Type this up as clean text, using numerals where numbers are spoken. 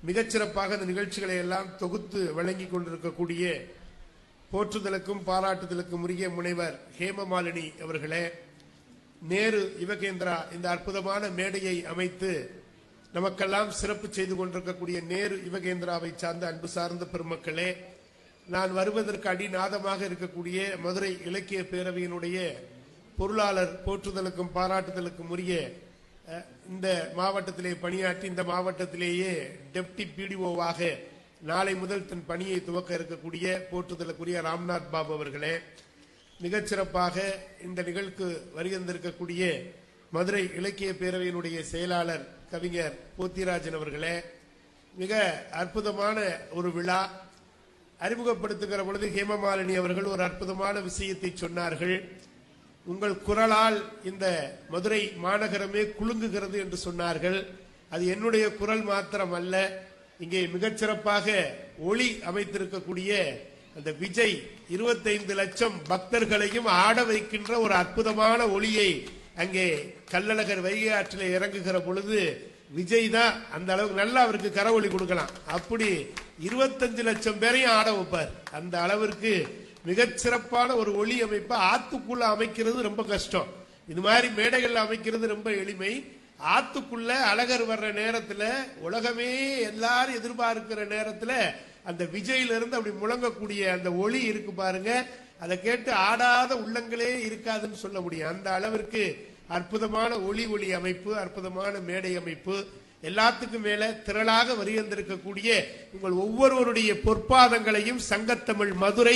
மிகச்சிறப்பாக இந்த நிகழ்ச்சிகளை எல்லாம் தொகுத்து வழங்கி கொண்டிருக்கக்கூடிய போற்றுதலுக்கும் பாராட்டுதலுக்கும் உரிய முனைவர் ஹேமமாலினி அவர்களே, நேரு யுவகேந்திரா இந்த அற்புதமான மேடையை அமைத்து நமக்கெல்லாம் சிறப்பு செய்து கொண்டிருக்கக்கூடிய நேரு யுவகேந்திராவை சார்ந்த அன்பு சார்ந்த பெருமக்களே, நான் வருவதற்கு அடிநாதமாக இருக்கக்கூடிய மதுரை இலக்கிய பேரவையினுடைய பொருளாளர், போற்றுதலுக்கும் பாராட்டுதலுக்கும் உரிய இந்த மாவட்டத்திலே பணியாற்றி இந்த மாவட்டத்திலேயே டெப்டி பிடிஓவாக நாளை முதல் தன் பணியை துவக்க இருக்கக்கூடிய போற்றுதலுக்குரிய ராம்நாத் பாபு அவர்களே, மிகச்சிறப்பாக இந்த நிகழ்வுக்கு வருகின்றிருக்கக்கூடிய மதுரை இலக்கிய பேரவையினுடைய செயலாளர் கவிஞர் போத்திராஜன் அவர்களே, மிக அற்புதமான ஒரு விழா. அறிமுகப்படுத்துகிற பொழுது ஹேமமாலினி அவர்கள் ஒரு அற்புதமான விஷயத்தை சொன்னார்கள். உங்கள் குரலால் இந்த மதுரை மாநகரமே குலுங்குகிறது என்று சொன்னார்கள். அது என்னுடைய குரல் மாத்திரம் அல்ல, இங்கே மிகச்சிறப்பாக ஒளி அமைத்திருக்கக்கூடிய அந்த விஜய் 25 லட்சம் பக்தர்களையும் ஆட வைக்கின்ற ஒரு அற்புதமான ஒளியை அங்கே கள்ளழகர் வைகை ஆற்றில் இறங்குகிற பொழுது விஜய் தான் அந்த அளவுக்கு நல்லா அவருக்கு கரவொலி கொடுக்கலாம். அப்படி 25 லட்சம் பேரையும் ஆட வைப்பார். அந்த அளவிற்கு மிகச்சிறப்பான ஒரு ஒளி அமைப்பு. ஆத்துக்குள்ள அமைக்கிறது ரொம்ப கஷ்டம், இது மாதிரி மேடைகள்ல அமைக்கிறது ரொம்ப எளிமை. ஆத்துக்குள்ள அழகர் வர்ற நேரத்துல, உலகமே எல்லாரும் எதிர்பார்க்கிற நேரத்துல அந்த விஜயிலிருந்து அப்படி முழங்கக்கூடிய அந்த ஒளி இருக்கு பாருங்க, அதை கேட்டு ஆடாத உள்ளங்களே இருக்காதுன்னு சொல்ல முடியும். அந்த அளவிற்கு அற்புதமான ஒளி அமைப்பு, அற்புதமான மேடை அமைப்பு. எல்லாத்துக்கும் மேல திரளாக வருகின்றிருக்கக்கூடிய உங்கள் ஒவ்வொருவருடைய பொற்பாதங்களையும் சங்கத்தமிழ் மதுரை